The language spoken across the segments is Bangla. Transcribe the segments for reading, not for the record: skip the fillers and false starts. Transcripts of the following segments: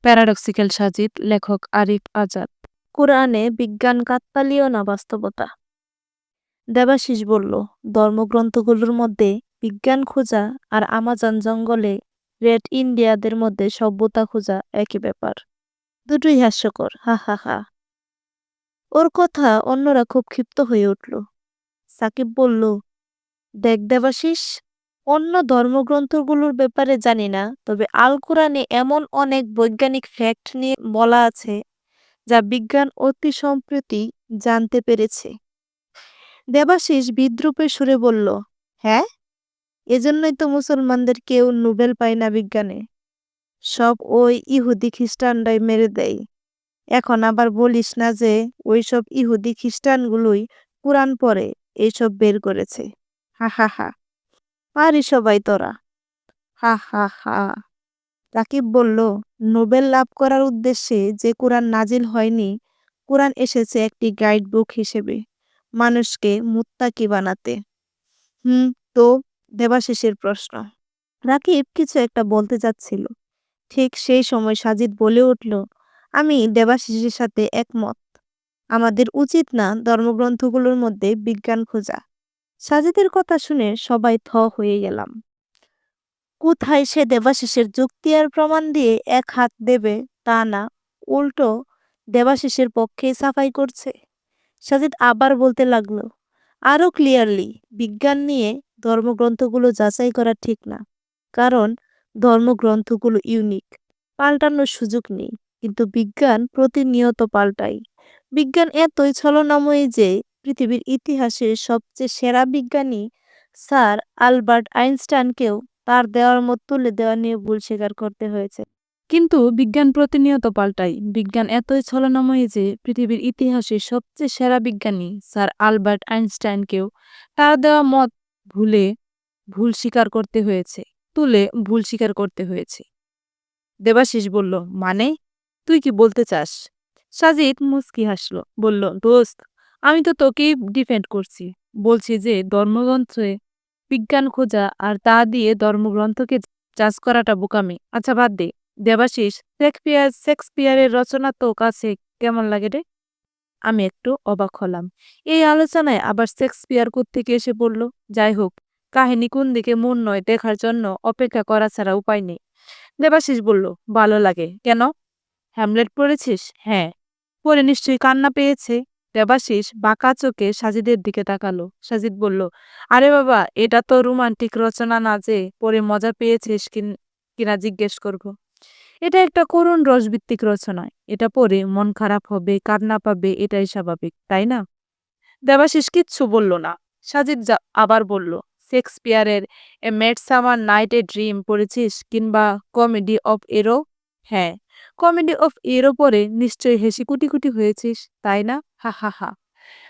প্যারাডক্সিক্যাল সাজিদ, লেখক আরিফ আজাদ। কোরআনে বিজ্ঞান কাকতালীয় না বাস্তবতা? দেবাশিস বলল, ধর্মগ্রন্থগুলোর মধ্যে বিজ্ঞান খোঁজা আর আমাজন জঙ্গলে রেড ইন্ডিয়াদের মধ্যে সভ্যতা খোঁজা একই ব্যাপার। দুটোই হাস্যকর, হা হা হা। ওর কথা অন্যরা খুব ক্ষিপ্ত হয়ে উঠল। সাকিব বলল, দেখ দেবাশিস, অন্য ধর্মগ্রন্থগুলোর ব্যাপারে জানি না, তবে আল কোরআনে এমন অনেক বৈজ্ঞানিক ফ্যাক্ট নিয়ে বলা আছে যা বিজ্ঞান অতি সম্প্রতি জানতে পেরেছে। দেবাশিস বিদ্রূপের সুরে বলল, হ্যাঁ, এজন্যই তো মুসলমানদের কেউ নোবেল পায় না বিজ্ঞানে। সব ওই ইহুদি খ্রিস্টানরাই মেরে দেয়। এখন আবার বলিস না যে ওইসব ইহুদি খ্রিস্টানগুলোই কোরআন পড়ে এইসব বের করেছে। হা হা হা। পারি সবাই তোরা। হা হা হা। রাকিব বলল, নোবেল লাভ করার উদ্দেশ্যে যে কোরআন নাজিল হয়নি, কোরআন এসেছে একটি গাইড বুক হিসেবে, মানুষকে মুত্তাকি বানাতে। তো দেবাশিসের প্রশ্ন। রাকিব কিছু একটা বলতে যাচ্ছিল, ঠিক সেই সময় সাজিদ বলে উঠল, আমি দেবাশিসের সাথে একমত। আমাদের উচিত না ধর্মগ্রন্থগুলোর মধ্যে বিজ্ঞান খোঁজা। সাজিদের কথা শুনে সবাই থ হয়ে গেলাম। কোথায় সে দেবাশিসের যুক্তি আর প্রমাণ দিয়ে এক হাত দেবে তা না, উল্টো দেবাশিসের পক্ষেই সাফাই করছে। সাজিদ আবার বলতে লাগলো, আরও ক্লিয়ারলি, বিজ্ঞান নিয়ে ধর্মগ্রন্থগুলো যাচাই করা ঠিক না, কারণ ধর্মগ্রন্থগুলো ইউনিক, পাল্টানোর সুযোগ নেই। কিন্তু বিজ্ঞান প্রতিনিয়ত পাল্টায়। বিজ্ঞান এতই ছলনাময়ী যে পৃথিবীর ইতিহাসের সবচেয়ে সেরা বিজ্ঞানী স্যার আলবার্ট আইনস্টাইনকেও তার দেওয়ার মত তুলে দেওয়া নিয়ে ভুল স্বীকার করতে হয়েছে। কিন্তু বিজ্ঞান প্রতিনিয়ত পাল্টায়। বিজ্ঞান এতই ছলনাময়ী যে পৃথিবীর ইতিহাসে সবচেয়ে সেরা বিজ্ঞানী স্যার আলবার্ট আইনস্টাইনকেও তার দেওয়া মত ভুল স্বীকার করতে হয়েছে। দেবাশিস বলল, মানে তুই কি বলতে চাস? সাজিদ মুচকি হাসল, বলল, দোস্ত, আমি তো তোকেই ডিফেন্ড করছি। বলছি যে ধর্মগ্রন্থে বিজ্ঞান খোঁজা আর তা দিয়ে ধর্মগ্রন্থকে জাজ করাটা বোকামি। আচ্ছা বাদ দে দেবাশিস, শেক্সপিয়ারের রচনা তো কাছে কেমন লাগে রে? আমি একটু অবাক হলাম। এই আলোচনায় আবার শেক্সপিয়ার কোত্থেকে এসে পড়ল? যাই হোক, কাহিনী কোন দিকে মন নয় দেখার জন্য অপেক্ষা করা ছাড়া উপায় নেই। দেবাশিস বলল, ভালো লাগে কেন? হ্যামলেট পড়েছিস? হ্যাঁ। পড়ে নিশ্চয়ই কান্না পেয়েছে। দেবাশিস বাঁকা চোখে সাজিদের দিকে তাকালো। সাজিদ বলল, আরে বাবা, এটা তো রোমান্টিক রচনা না যে পড়ে মজা পেয়েছিস কিনা জিজ্ঞেস করব। এটা একটা করুণ রসভিত্তিক রচনা। এটা পড়ে মন খারাপ হবে, কান্না পাবে, এটাই স্বাভাবিক, তাই না? দেবাশিস কিচ্ছু বলল না। সাজিদ আবার বলল, শেক্সপিয়ারের এ মিডসামার নাইটে ড্রিম পড়েছিস কিংবা কমেডি অফ এরো? হ্যাঁ। কমেডি অফ এরো পড়ে নিশ্চয়ই হেসে কুটি কুটি হয়েছিস, তাই না? হা হা হা।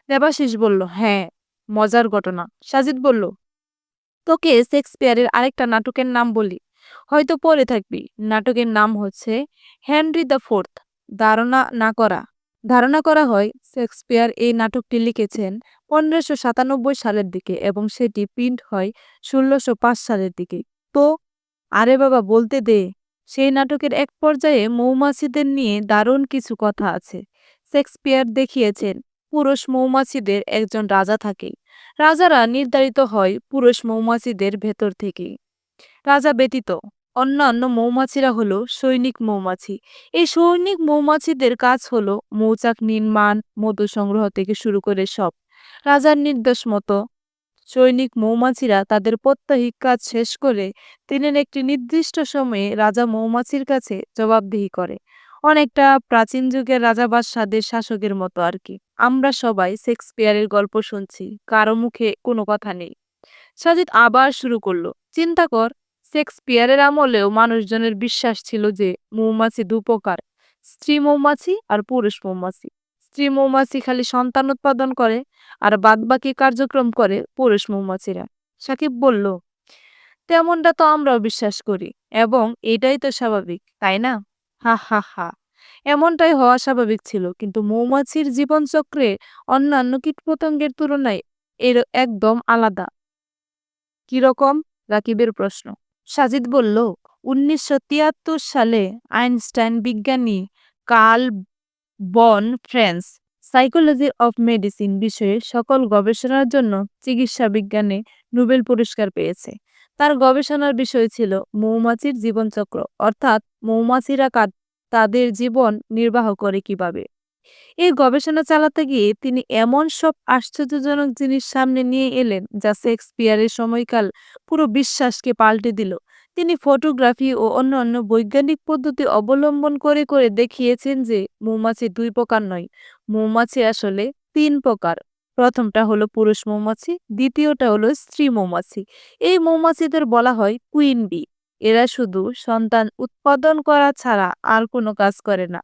দেবাশিস বলল, হ্যাঁ, মজার ঘটনা। সাজিদ বলল, তোকে শেক্সপিয়ারের আরেকটা নাটকের নাম বলি, হয়তো পড়ে থাকবি। নাটকের নাম হচ্ছে হেনরি দ্য ফোর্থ। ধারণা না করা ধারণা করা হয় শেক্সপিয়ার এই নাটকটি লিখেছেন 1597 সালের দিকে এবং সেটি প্রিন্ট হয় 1605 সালের দিকে। তো আরে বাবা, বলতে দে। সেই নাটকের এক পর্যায়ে মৌমাছিদের নিয়ে দারুণ কিছু কথা আছে। শেক্সপিয়ার দেখিয়েছেন পুরুষ মৌমাছিদের একজন রাজা থাকে। রাজারা নির্ধারিত হয় পুরুষ মৌমাছিদের ভেতর থেকেই। রাজা ব্যতীত অন্যান্য মৌমাছিরা হলো সৈনিক মৌমাছি। এই সৈনিক মৌমাছিদের কাজ হলো মৌচাক নির্মাণ, মধু সংগ্রহ থেকে শুরু করে সব। রাজার নির্দেশ মতো সৈনিক মৌমাছিরা তাদের প্রত্যহিক কাজ শেষ করে দিনের একটি নির্দিষ্ট সময়ে রাজা মৌমাছির কাছে জবাবদিহি করে। অনেকটা প্রাচীন যুগের রাজা বাদশাদের শাসকের মতো আর কি। আমরা সবাই শেক্সপিয়ারের গল্প শুনছি, কারো মুখে কোনো কথা নেই। সাজিদ আবার শুরু করলো, চিন্তা কর, শেক্সপিয়ারের আমলেও মানুষজনের বিশ্বাস ছিল যে মৌমাছি দুপ্রকার, স্ত্রী মৌমাছি আর পুরুষ মৌমাছি। স্ত্রী মৌমাছি খালি সন্তান উৎপাদন করে আর বাদবাকি কার্যক্রম করে পুরুষ মৌমাছিরা। সাকিব বলল, তেমনটা তো আমরাও বিশ্বাস করি এবং এটাই তো স্বাভাবিক, তাই না? হা হা হা। এমনটাই হওয়া স্বাভাবিক ছিল, কিন্তু মৌমাছির জীবনচক্রে অন্যান্য কীটপতঙ্গের তুলনায় এর একদম আলাদা। কিরকম? রাকিবের প্রশ্ন। সাজিদ বলল, 1973 সালে আইনস্টাইন বিজ্ঞানী কার্ল বন ফ্রেন্স সাইকোলজি অফ মেডিসিন বিষয়ে সকল গবেষণার জন্য চিকিৎসা বিজ্ঞানে নোবেল পুরস্কার পেয়েছে। তার গবেষণার বিষয় ছিল মৌমাছির জীবনচক্র, অর্থাৎ মৌমাছিরা তাদের জীবন নির্বাহ করে কিভাবে। এই গবেষণা চালাতে গিয়ে তিনি এমন সব আশ্চর্যজনক জিনিস সামনে নিয়ে এলেন যা শেক্সপিয়ারের সময়কাল পুরো বিশ্বাসকে পাল্টে দিল। তিনি ফটোগ্রাফি ও অন্যান্য বৈজ্ঞানিক পদ্ধতি অবলম্বন করে করে দেখিয়েছেন যে মৌমাছি দুই প্রকার নয়, মৌমাছি আসলে তিন প্রকার। প্রথমটা হলো পুরুষ মৌমাছি, দ্বিতীয়টা হলো স্ত্রী মৌমাছি। এই মৌমাছিদের বলা হয় কুইন বি। এরা শুধু সন্তান উৎপাদন করা ছাড়া আর কোনো কাজ করে না।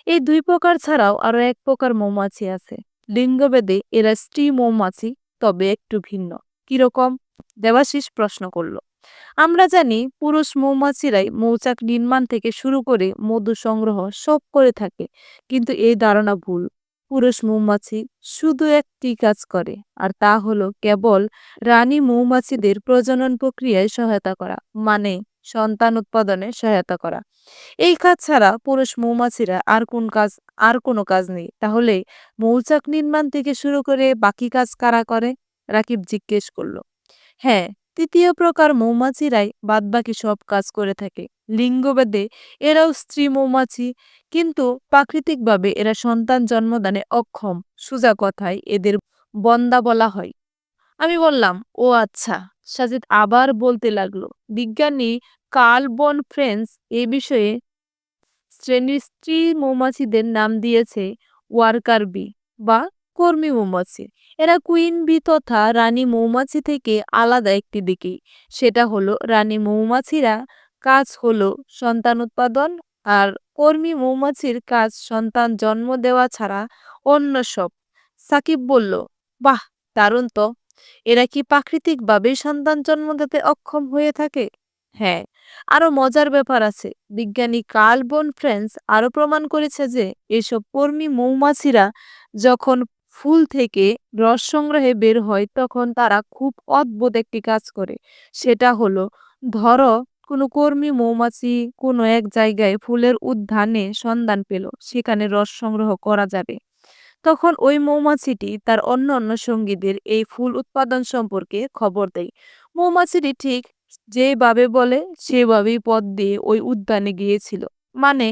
এই দুই প্রকার ছাড়াও আরো এক প্রকার মৌমাছি আছে। লিঙ্গভেদে এরা স্ত্রী মৌমাছি, তবে একটু ভিন্ন। কিরকম? দেবাশিস প্রশ্ন করল। আমরা জানি পুরুষ মৌমাছিরাই মৌচাক নির্মাণ থেকে শুরু করে মধু সংগ্রহ সব করে থাকে, কিন্তু এই ধারণা ভুল। পুরুষ মৌমাছি শুধু একটি কাজ করে, আর তা হলো কেবল রানী মৌমাছিদের প্রজনন প্রক্রিয়ায় সহায়তা করা, মানে সন্তান উৎপাদনে সহায়তা করা। এই কাজ ছাড়া পুরুষ মৌমাছিরা আর কোনো কাজ নেই। তাহলে মৌচাক নির্মাণ থেকে শুরু করে বাকি কাজ কারা করে? রাকিব জিজ্ঞেস করলো। হ্যাঁ, তৃতীয় প্রকার মৌমাছিরাই বাদবাকি সব কাজ করে থাকে। লিঙ্গভেদে এরাও স্ত্রী মৌমাছি, কিন্তু প্রাকৃতিকভাবে এরা সন্তান জন্মদানে অক্ষম। সোজা কথায় এদের বন্দা বলা হয়। আমি বললাম, ও আচ্ছা। সাজিদ আবার বলতে লাগলো, বিজ্ঞানী কার্ল বন ফ্রেন্স এ বিষয়ে শ্রেণীর স্ত্রী মৌমাছিদের নাম দিয়েছে ওয়ার্কার বি বা কর্মী মৌমাছি। এরা কুইন বি তথা রানী মৌমাছি থেকে আলাদা একটি দিকেই, সেটা হলো রানী মৌমাছিরা কাজ হলো সন্তান উৎপাদন, আর কর্মী মৌমাছির কাজ সন্তান জন্ম দেওয়া ছাড়া অন্য সব। সাকিব বলল, বাহ, দারুণ তো। এরা কি প্রাকৃতিকভাবে সন্তান জন্ম দিতে অক্ষম হয়ে থাকে? হ্যাঁ, আরো মজার ব্যাপার আছে। বিজ্ঞানী কার্ল বন ফ্রেন্স আরো প্রমাণ করেছে যে এসব কর্মী মৌমাছিরা যখন ফুল থেকে রস সংগ্রহে বের হয় তখন তারা খুব অদ্ভুত একটি কাজ করে। সেটা হলো, ধরো কোনো কর্মী মৌমাছি কোনো এক জায়গায় ফুলের উদ্যানে সন্ধান পেল, সেখানে রস সংগ্রহ করা যাবে। তখন ওই মৌমাছিটি তার অন্য সঙ্গীদের এই ফুল উৎপাদন সম্পর্কে খবর দেয়। মৌমাছিটি ঠিক যেভাবে বলে সেভাবেই পথ দিয়ে ওই উদ্যানে গিয়েছিল। মানে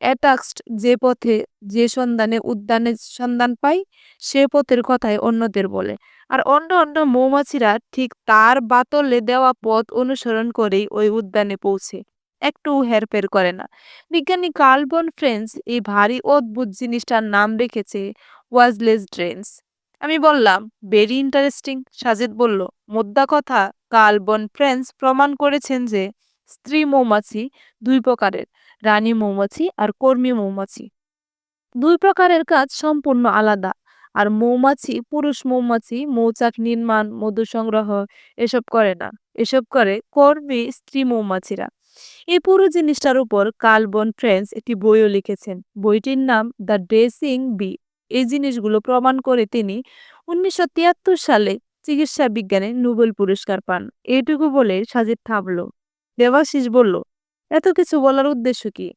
অ্যাটাক্সড যে পথে যে উদ্যানের সন্ধান পায়, সে পথের কথাই অন্যদের বলে। আর অন্য মৌমাছিরা ঠিক তার বাতলে দেওয়া পথ অনুসরণ করেই ওই উদ্যানে পৌঁছে, একটু হেরফের করে না। বিজ্ঞানী কার্ল বন ফ্রেন্স এই ভারী অদ্ভুত জিনিসটার নাম রেখেছে ওয়াজলেস ড্রেন্স। আমি বললাম, ভেরি ইন্টারেস্টিং। সাজিদ বলল, মোদ্দা কথা, কার্ল বন ফ্রেন্স প্রমাণ করেছেন যে স্ত্রী মৌমাছি দুই প্রকারের, রানী মৌমাছি আর কর্মী মৌমাছি। দুই প্রকারের কাজ সম্পূর্ণ আলাদা। আর পুরুষ মৌমাছি মৌচাক নির্মাণ, মধু সংগ্রহ এসব করে না। এসব করে কর্মী স্ত্রী মৌমাছিরা। এই পুরো জিনিসটার উপর কার্ল বন ফ্রেন্স একটি বইও লিখেছেন। বইটির নাম দ্য ড্রেসিং বি। এই জিনিসগুলো প্রমাণ করে তিনি 1973 সালে চিকিৎসা বিজ্ঞানে নোবেল পুরস্কার পান। এইটুকু বলে সাজিদ থামল। দেবাশিস বলল, এত কিছু বলার উদ্দেশ্য কি?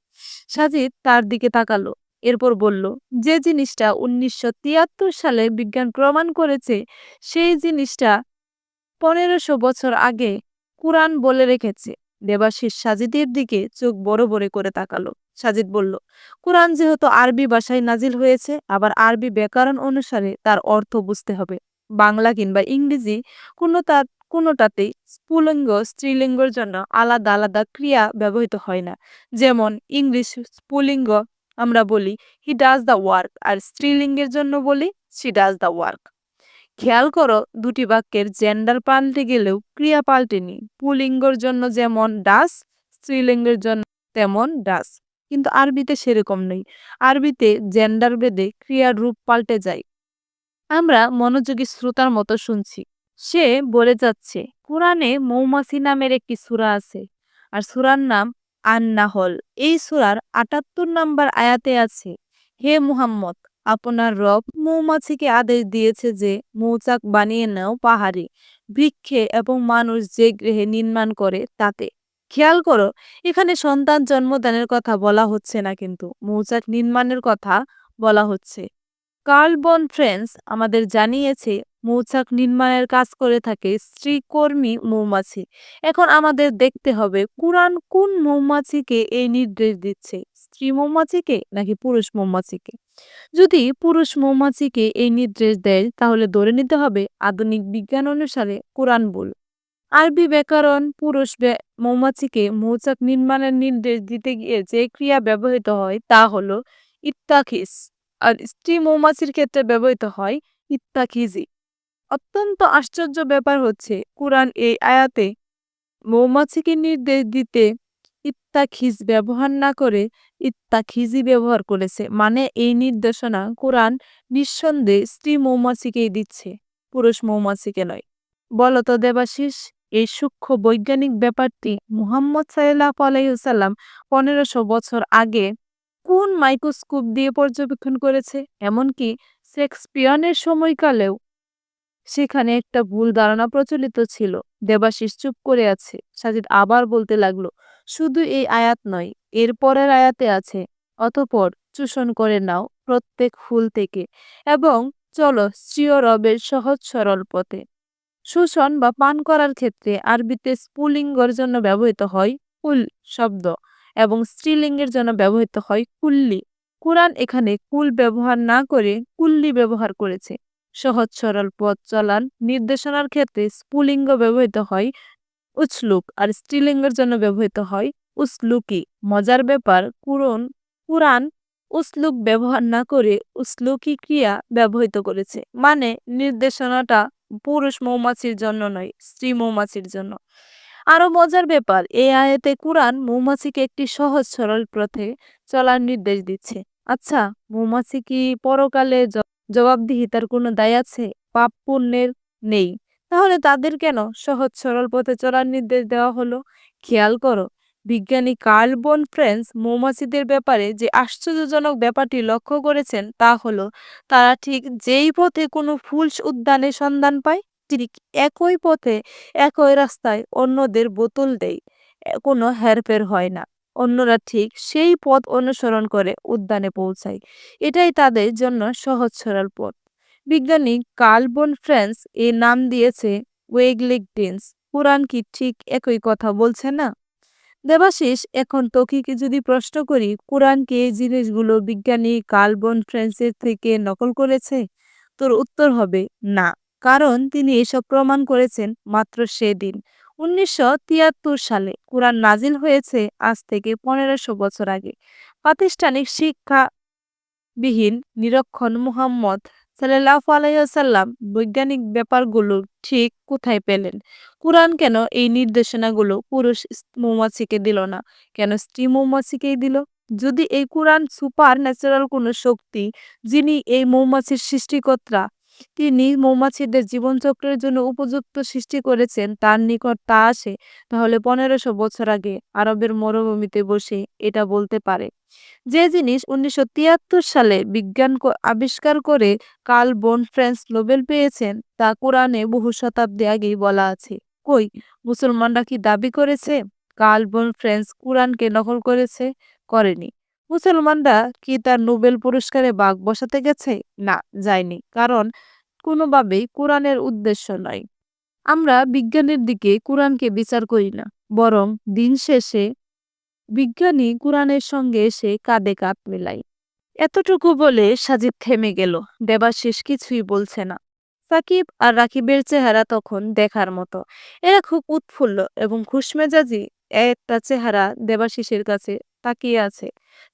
সাজিদ তার দিকে তাকালো, এরপর বলল, যে জিনিসটা 1973 সালে বিজ্ঞান প্রমাণ করেছে, সেই জিনিসটা 1500 বছর আগে কুরআন বলে রেখেছে। দেবাশিস সাজিদের দিকে চোখ বড় বড় করে তাকালো। সাজিদ বলল, কুরআন যেহেতু আরবি ভাষায় নাজিল হয়েছে, আবার আরবি ব্যাকরণ অনুসারে তার অর্থ বুঝতে হবে। বাংলা কিংবা ইংরেজি কোনোটাতেই পুল্লিঙ্গ স্ত্রীলিঙ্গের জন্য আলাদা আলাদা ক্রিয়া ব্যবহৃত হয় না। যেমন ইংলিশ পুল্লিঙ্গ আমরা বলি হি ডাজ দ্য ওয়ার্ক, আর স্ত্রীলিঙ্গের জন্য বলি শি ডাজ দ্য ওয়ার্ক। খেয়াল করো, দুটি বাক্যের জেন্ডার পাল্টে গেলেও ক্রিয়া পাল্টেনি। পুল্লিঙ্গের জন্য যেমন ডাস, স্ত্রীলিঙ্গের জন্য তেমন ডাস। কিন্তু আরবিতে সেরকম নেই। আরবিতে জেন্ডার ভেদে ক্রিয়ার রূপ পাল্টে যায়। আমরা মনোযোগী শ্রোতার মতো শুনছি। সে বলে যাচ্ছে, কোরআনে মৌমাছি নামের একটি সূরা আছে, আর সূরার নাম আন-নাহল। এই সূরার ৭৮ নম্বর আয়াতে আছে, হে মুহাম্মদ, আপনার রব মৌমাছিকে আদেশ দিয়েছে যে মৌচাক বানিয়ে নাও পাহাড়ে, বৃক্ষে এবং মানুষ যে গৃহে নির্মাণ করে তাতে। খেয়াল করো, এখানে সন্তান জন্মদানের কথা বলা হচ্ছে না, কিন্তু মৌচাক নির্মাণের কথা বলা হচ্ছে। কার্ল বন ফ্রেন্স আমাদের জানিয়েছে মৌচাক নির্মাণের কাজ করে থাকে স্ত্রীকর্মী মৌমাছি। এখন আমাদের দেখতে হবে কুরআন কোন মৌমাছিকে এই নির্দেশ দিচ্ছে, স্ত্রী মৌমাছিকে নাকি পুরুষ মৌমাছিকে। যদি পুরুষ মৌমাছিকে এই নির্দেশ দেয় তাহলে ধরে নিতে হবে আধুনিক বিজ্ঞান অনুসারে কোরআন ভুল। আরবি ব্যাকরণ পুরুষ মৌমাছিকে মৌচাক নির্মাণের নির্দেশ দিতে গিয়ে যে ক্রিয়া ব্যবহৃত হয় তা হলো ইত্তাখিস, আর স্ত্রী মৌমাছির ক্ষেত্রে ব্যবহৃত হয় ইত্তাখিজি। অত্যন্ত আশ্চর্য ব্যাপার হচ্ছে কুরআন এই আয়াতে মৌমাছিকে নির্দেশ দিতে ইত্তাখিজ ব্যবহার না করে ইত্তাখিজি ব্যবহার করেছে, মানে এই নির্দেশনা কোরআন নিঃসন্দেহে স্ত্রী মৌমাছিকেই দিচ্ছে, পুরুষ মৌমাছিকে নয়। বলতো দেবাশিস, এই সূক্ষ্ম বৈজ্ঞানিক ব্যাপারটি মুহাম্মদ সাল্লাল্লাহু আলাইহি ওয়াসাল্লাম 1500 বছর আগে কোন মাইক্রোস্কোপ দিয়ে পর্যবেক্ষণ করেছে? এমনকি শেক্সপিয়রের সময়কালেও সেখানে একটা ভুল ধারণা প্রচলিত ছিল। দেবাশিস চুপ করে আছে। সাজিদ আবার বলতে লাগলো, শুধু এই আয়াত নয়, এর পরের আয়াতে আছে, অতঃপর চূষণ করে নাও প্রত্যেক ফুল থেকে এবং চলো স্ত্রীয় রবের সহজ সরল পথে। শোষণ বা পান করার ক্ষেত্রে আরবিতে স্পুলিঙ্গের জন্য ব্যবহৃত হয় কুল শব্দ এবং স্ত্রীলিঙ্গের জন্য ব্যবহৃত হয় কুল্লি। কুরআন এখানে কুল ব্যবহার না করে কুল্লি ব্যবহার করেছে। সহজ সরল পথ চলার নির্দেশনার ক্ষেত্রে স্পুলিঙ্গ ব্যবহৃত হয় উসলুক, আর স্ত্রীলিঙ্গের জন্য ব্যবহৃত হয় উসলুকি। মজার ব্যাপার, কুরআন উসলুক ব্যবহার না করে উসলুকি ক্রিয়া ব্যবহৃত করেছে, মানে নির্দেশনাটা পুরুষ মৌমাছির জন্য নয়, স্ত্রী মৌমাছির জন্য। আরো মজার ব্যাপার, এই আয়াতে কুরআন মৌমাছিকে একটি সহজ সরল পথে চলার নির্দেশ দিচ্ছে। আচ্ছা, মৌমাছি কি পরকালে জবাবদিহিতার কোনো দায় আছে? পাপ পুণ্যের নেই, তাহলে তাদের কেন সহজ সরল পথে চলার নির্দেশ দেওয়া হলো? খেয়াল করো, বিজ্ঞানী কার্ল বন ফ্রেন্স মৌমাছিদের ব্যাপারে যে আশ্চর্যজনক ব্যাপারটি লক্ষ্য করেছেন তা হলো তারা ঠিক যেই পথে কোনো ফুল উদ্যানের সন্ধান পায় ঠিক একই পথে একই রাস্তায় অন্যদের বোতল দেয়। কোনো হেরফের হয় না, অন্যরা ঠিক সেই পথ অনুসরণ করে উদ্যানে পৌঁছায়। এটাই তাদের জন্য সহজ সরল পথ। বিজ্ঞানী কার্ল বন ফ্রেন্স এর নাম দিয়েছে ওয়েগলিক ডিন্স। কুরআন কি ঠিক একই কথা বলছে না? দেবাশিস, এখন তোকে কি যদি প্রশ্ন করি কুরআন কি এই জিনিসগুলো বিজ্ঞানী কার্ল বন ফ্রেন্সের থেকে নকল করেছে, তোর উত্তর হবে না, কারণ তিনি এসব প্রমাণ করেছেন মাত্র সেদিন 1973 সালে। কুরআন নাজিল হয়েছে আজ থেকে 1500 বছর আগে। প্রাতিষ্ঠানিক শিক্ষা বিহীন নিরক্ষণ মুহাম্মদ সাল্লাল্লাহু আলাইহি ওয়াসাল্লাম বৈজ্ঞানিক ব্যাপারগুলো ঠিক কোথায় পেলেন? কুরআন কেন এই নির্দেশনাগুলো পুরুষ মৌমাছিকে দিল না, কেন স্ত্রী মৌমাছিকেই দিল? যদি এই কুরআন সুপার ন্যাচারাল কোনো শক্তি, যিনি এই মৌমাছির সৃষ্টিকর্তা, তিনি মৌমাছিদের জীবনচক্রের জন্য উপযুক্ত সৃষ্টি করেছেন, তার নিকট তা আসে, তাহলে 1500 বছর আগে আরবের মরুভূমিতে বসে এটা বলতে পারে। যে জিনিস 1973 সালে বিজ্ঞান আবিষ্কার করে কার্ল বন ফ্রেন্স নোবেল পেয়েছেন তা কোরআনে বহু শতাব্দী আগেই বলা আছে। কই, মুসলমানরা কি দাবি করেছে কার্ল বন ফ্রেন্স কোরআনকে নকল করেছে? করেনি। মুসলমানরা কি তার নোবেল পুরস্কারে ভাগ বসাতে গেছে? না, যায়নি, কারণ কোনোভাবেই কোরআনের উদ্দেশ্য নয়। আমরা বিজ্ঞানের দিকে কোরআনকে বিচার করি না, বরং দিন শেষে বিজ্ঞানী কুরআনের সঙ্গে এসে কাঁধে কাঁধ মেলায়। এতটুকু বলে সাজিদ থেমে গেল। দেবাশিস কিছুই বলছে না। সাকিব আর রাকিবের চেহারা তখন দেখার মতো। এরা খুব উৎফুল্ল এবং খুশমেজাজি একটা চেহারা দেবাশিসের কাছে তাকিয়ে আছে,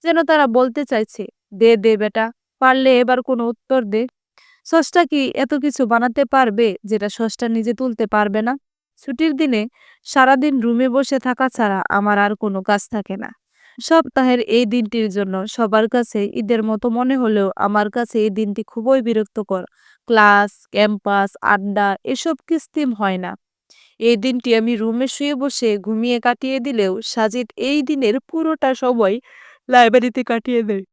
যেন তারা বলতে চাইছে, দে দে বেটা, পারলে এবার কোনো উত্তর দে। স্রষ্টা কি এত কিছু বানাতে পারবে যেটা স্রষ্টা নিজে তুলতে পারবে না? ছুটির দিনে সারাদিন রুমে বসে থাকা ছাড়া আমার আর কোনো কাজ থাকে না। সপ্তাহের এই দিনটির জন্য সবার কাছে ঈদের মতো মনে হলেও আমার কাছে এই দিনটি খুবই বিরক্তকর। ক্লাস, ক্যাম্পাস, আড্ডা এসব কৃত্রিম হয় না। এই দিনটি আমি রুমে শুয়ে বসে ঘুমিয়ে কাটিয়ে দিলেও সাজিদ এই দিনের পুরোটা সময় লাইব্রেরিতে কাটিয়ে দেয়।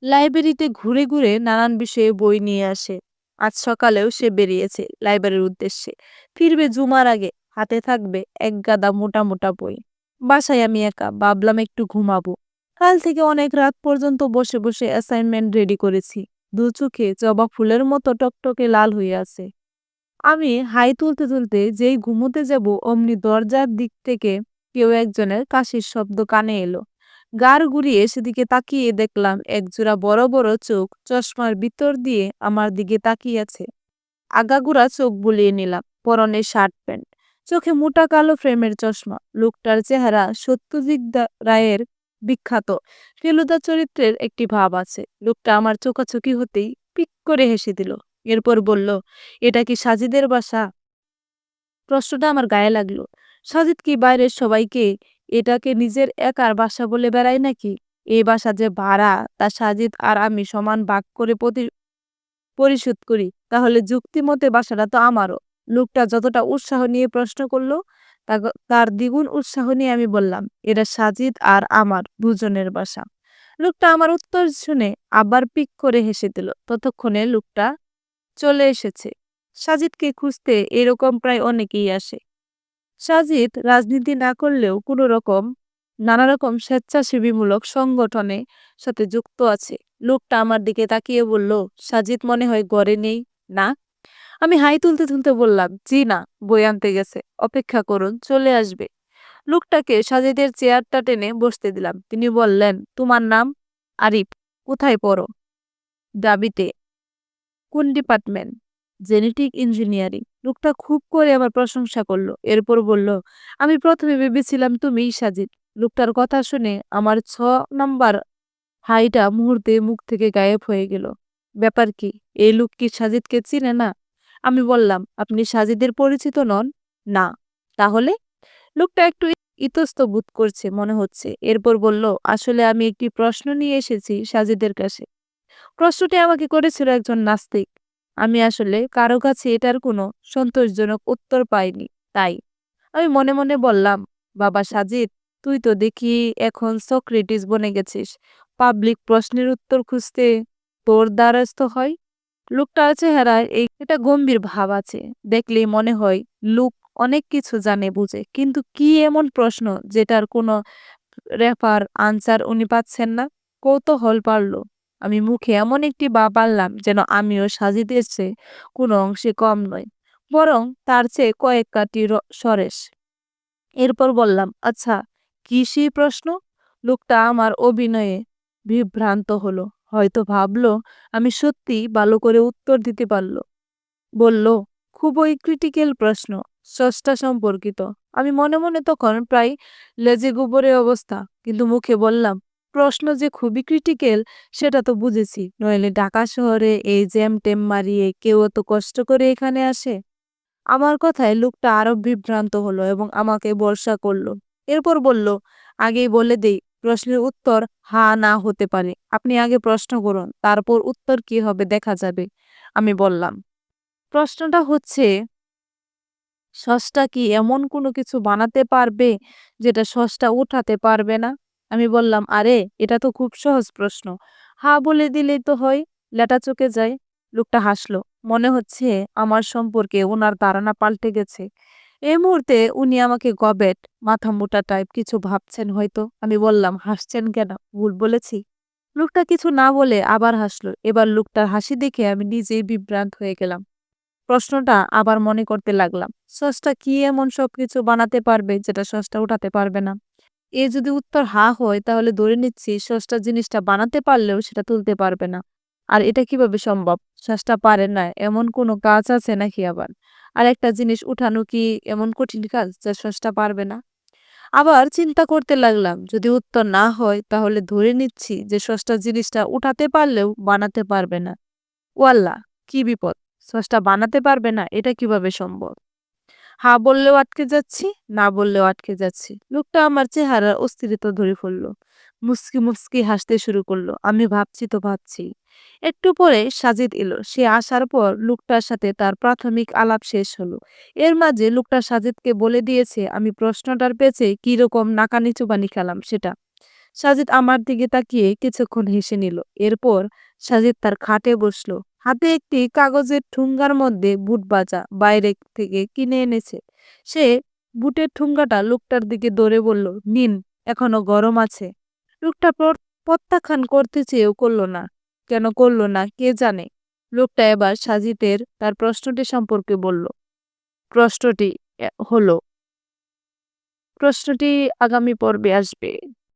লাইব্রেরিতে ঘুরে ঘুরে নানান বিষয়ে বই নিয়ে আসে। আজ সকালেও সে বেরিয়েছে লাইব্রেরির উদ্দেশ্যে। ফিরবে জুমার আগে, হাতে থাকবে এক গাদা মোটা মোটা বই। বাসায় আমি একা, ভাবলাম একটু ঘুমাবো। কাল থেকে অনেক রাত পর্যন্ত বসে বসে অ্যাসাইনমেন্ট রেডি করেছি। দু চোখে জবা ফুলের মতো টকটকে লাল হয়ে আছে। আমি হাই তুলতে তুলতে যেই ঘুমোতে যাব অমনি দরজার দিক থেকে কেউ একজনের কাশির শব্দ কানে এলো। গাড় ঘুরিয়ে সেদিকে তাকিয়ে দেখলাম একজোড়া বড় বড় চোখ চশমার ভিতর দিয়ে আমার দিকে তাকিয়ে আছে। আগাগোড়া চোখ বুলিয়ে নিলাম। পরনে শার্ট প্যান্ট, চোখে মোটা কালো ফ্রেমের চশমা। লোকটার চেহারা সত্যজিৎ রায়ের বিখ্যাত ফেলুদা চরিত্রের একটি ভাব আছে। লোকটা আমার চোখাচোখি হতেই পিক করে হেসে দিল। এরপর বলল, এটা কি সাজিদের বাসা? প্রশ্নটা আমার গায়ে লাগলো। সাজিদ কি বাইরের সবাইকে এটাকে নিজের একার বাসা বলে বেড়ায় নাকি? এই বাসা যে ভাড়া, তা সাজিদ আর আমি সমান ভাগ করে পরিশোধ করি। তাহলে যুক্তিমতে বাসাটা তো আমারও। লোকটা যতটা উৎসাহ নিয়ে প্রশ্ন করলো, তার দ্বিগুণ উৎসাহ নিয়ে আমি বললাম, এটা সাজিদ আর আমার দুজনের বাসা। লোকটা আমার উত্তর শুনে আবার পিক করে হেসে দিল। ততক্ষণে লোকটা চলে এসেছে। সাজিদকে খুঁজতে এরকম প্রায় অনেকেই আসে। সাজিদ রাজনীতি না করলেও নানা রকম স্বেচ্ছাসেবীমূলক সংগঠনে সাথে যুক্ত আছে। লোকটা আমার দিকে তাকিয়ে বলল, সাজিদ মনে হয় ঘরে নেই না? আমি হাই তুলতে তুলতে বললাম, জি না, বই আনতে গেছে, অপেক্ষা করুন, চলে আসবে। লোকটাকে সাজিদের চেয়ারটা টেনে বসতে দিলাম। তিনি বললেন, তোমার নাম? আরিফ। কোথায় পড়ো? ডাবিতে। কোন ডিপার্টমেন্ট? Genetic engineering. লোকটা খুব করে আমার প্রশংসা করলো। এরপর বলল, আমি প্রথমে ভেবেছিলাম তুমিই সাজিদ। লোকটার কথা শুনে আমার 6 নাম্বার হাইটা মুহূর্তে মুখ থেকে গায়েব হয়ে গেল। ব্যাপার কি? এই লোক কি সাজিদকে চিনে না? আমি বললাম, আপনি সাজিদের পরিচিত নন? না। তাহলে? লোকটা একটু ইতস্ত বোধ করছে মনে হচ্ছে। এরপর বলল, আসলে আমি একটি প্রশ্ন নিয়ে এসেছি সাজিদের কাছে। প্রশ্নটি আমাকে করেছিল একজন নাস্তিক। আমি আসলে কারো কাছে এটার কোনো সন্তোষজনক উত্তর পাইনি। তাই আমি মনে মনে বললাম, বাবা সাজিদ, তুই তো দেখি এখন সক্রেটিস বনে গেছিস। পাবলিক প্রশ্নের উত্তর খুঁজতে তোর দ্বারস্থ হয়। লোকটার চেহারায় এটা গম্ভীর ভাব আছে। দেখলেই মনে হয় লোক অনেক কিছু জানে বুঝে, কিন্তু কি এমন প্রশ্ন যেটার কোনো রেফার আনসার উনি পাচ্ছেন না? কৌতূহল বাড়ল। আমি মুখে এমন একটি ভাব আনলাম যেন আমিও সাজিদের চেয়ে কোনো অংশে কম নয়, বরং তার চেয়ে কয়েক কাটি সরেস। এরপর বললাম, আচ্ছা, কি সেই প্রশ্ন? লোকটা আমার অভিনয়ে বিভ্রান্ত হলো। হয়তো ভাবলো আমি সত্যি ভালো করে উত্তর দিতে পারলো। বলল, খুবই ক্রিটিক্যাল প্রশ্ন, স্রষ্টা সম্পর্কিত। আমি মনে মনে তখন প্রায় লেজে গোবরে অবস্থা, কিন্তু মুখে বললাম, প্রশ্ন যে খুবই ক্রিটিক্যাল সেটা তো বুঝেছি, নইলে ঢাকা শহরে এই জ্যাম টেম মারিয়ে কেউ এত কষ্ট করে এখানে আসে? আমার কথায় লোকটা আরো বিভ্রান্ত হলো এবং আমাকে ভরসা করলো। এরপর বলল, আগেই বলে দেই, প্রশ্নের উত্তর হা না হতে পারে। আপনি আগে প্রশ্ন করুন, তারপর উত্তর কি হবে দেখা যাবে। আমি বললাম, প্রশ্নটা হচ্ছে, সসটা কি এমন কোনো কিছু বানাতে পারবে যেটা সসটা উঠাতে পারবে না? আমি বললাম, আরে এটা তো খুব সহজ প্রশ্ন, হা বলে দিলেই তো হয়, লেটা চোকে যায়। লোকটা হাসলো। মনে হচ্ছে আমার সম্পর্কে ওনার ধারণা পাল্টে গেছে। এই মুহূর্তে উনি আমাকে গবেট মাথা মোটা টাইপ কিছু ভাবছেন হয়তো। আমি বললাম, হাসছেন কেন, ভুল বলেছি? লোকটা কিছু না বলে আবার হাসলো। এবার লোকটার হাসি দেখে আমি নিজেই বিভ্রান্ত হয়ে গেলাম। প্রশ্নটা আবার মনে করতে লাগলাম, সসটা কি এমন সবকিছু বানাতে পারবে যেটা সসটা উঠাতে পারবে না? এ যদি উত্তর হা হয়, তাহলে ধরে নিচ্ছি সসটা জিনিসটা বানাতে পারলেও সেটা তুলতে পারবে না। আর এটা কিভাবে সম্ভব? সসটা পারে না এমন কোনো কাজ আছে নাকি আবার? আর একটা জিনিস উঠানো কি এমন কঠিন কাজ যা সসটা পারবে না? আবার চিন্তা করতে লাগলাম, যদি উত্তর না হয় তাহলে ধরে নিচ্ছি যে সসটা জিনিসটা উঠাতে পারলেও বানাতে পারবে না। ওয়াল্লাহ, কি বিপদ! সসটা বানাতে পারবে না, এটা কিভাবে সম্ভব? হ্যাঁ বললেও আটকে যাচ্ছি, না বললেও আটকে যাচ্ছি। লোকটা আমার চেহারার অস্থিরতা ধরে ফেললো। মুচকি মুচকি হাসতে শুরু করলো। আমি ভাবছি তো ভাবছি। একটু পরে সাজিদ এলো। সে আসার পর লোকটার সাথে তার প্রাথমিক আলাপ শেষ হলো। এর মাঝে লোকটা সাজিদকে বলে দিয়েছে আমি প্রশ্নটার পেছে কিরকম নাকানি চুবানি খেলাম সেটা। সাজিদ আমার দিকে তাকিয়ে কিছুক্ষণ হেসে নিল। এরপর সাজিদ তার খাটে বসলো। হাতে একটি কাগজের ঠুঙ্গার মধ্যে বুট বাজা বাইরে থেকে কিনে এনেছে। সে বুটের ঠুঙ্গাটা লোকটার দিকে ধরে বলল, নিন, এখনো গরম আছে। লোকটা প্রত্যাখ্যান করতে চেয়েও করল না। কেন করল না কে জানে। লোকটা এবার সাজিদের তার প্রশ্নটি সম্পর্কে বলল। প্রশ্নটি হলো, প্রশ্নটি আগামী পর্বে আসবে।